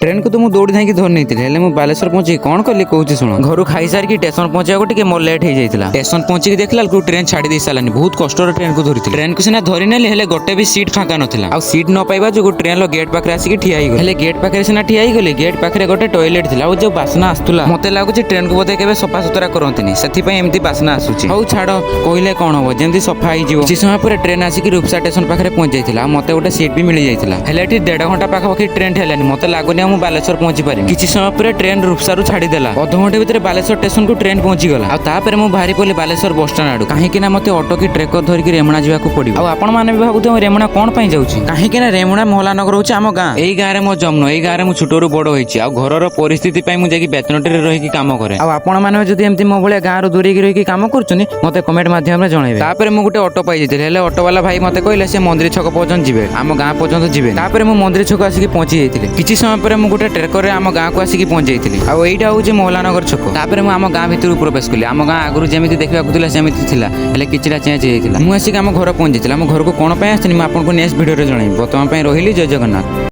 Train को तो मुझे दौड़ी धाई धर नहीं मुझे बालेश्वर पहुंची कौन कली कहूँ शुण घर खाई सारिकी स्टेशन पहुंचा टे मोर लेट हो जाता स्टेशन पहुंची देखला ट्रेन छाड़ी दे सारानी बहुत कष्ट ट्रेन को धरी ट्रेन को सीना धरी नेली गोटे भी सीट फाँका नाला आ सीट न पाइबा जो ट्रेन गेट पाखे आसिक ठिया गले गेट पाखे सीना ठिया गली गेट पाखे गोटे टॉयलेट था जो बासना आसूला मत लगुच ट्रेन को बोधे के सफा सुतरा करती से एमती बासना आसूची हौ छाड़ कहले कौन हम जमी सफा हो किसी समय पर ट्रेन आसिक रूपसा स्टेशन पाखे पहुंच जाता मत गोटे सीट भी मिल जाता है 1.5 घंटा पाखापाखि ट्रेन ठेलानी मत लगुनि मुझे बालेश्वर पहुंची पारि किसी समय पर ट्रेन रूपसारू छाड़देला अध घंटे भितर बालेश्वर स्टेशन को ट्रेन पहुंची गला आपर मुझे बाहरी पड़ी बालेश्वर बस स्टाण्ड आड़ू कहीं मत ऑटो की ट्रेकर धरिक रेमुणा जावाक पड़ो आपण मैंने भी भावुथे रेमुणा कौन पाई जाऊँगी कहीं रेमुणा मोहलानगर हूँ आम गाँ यही गाँव में मो जन्म यही गाँव में छोटू बड़ होती घर परिस्थिति मुझे बेतनटी रही कम करे आपण मैंने जब एमती मो भाया गाँव दूर रही कम कर मत कमेंट माध्यम जनइबे तापर मुझे गोटे ऑटो पाई जाइए ऑटो वाला भाई मत कहले से मंदिर छक पर्यटन जी आम गाँ पर्यटन जी तापर मुझे मंदिर छक आसिक पहुंची जाती किसी समय पर मुझे गोटे ट्रेकर आम गाँव को आसिक पहुंच जाइए आईटा हूँ मोहलानगर छक तापर मुझे आम गाँ भितर प्रवेश कली आम गाँ आगुरी जमी देखा सेमती किसी चेंज होता मुझे आसिक आम घर पहुंच जाइए आम घर को कौन आसनी मुझे आपको नेक्स्ट भिडियो जनइबी बर्तमान रही जय जगन्नाथ।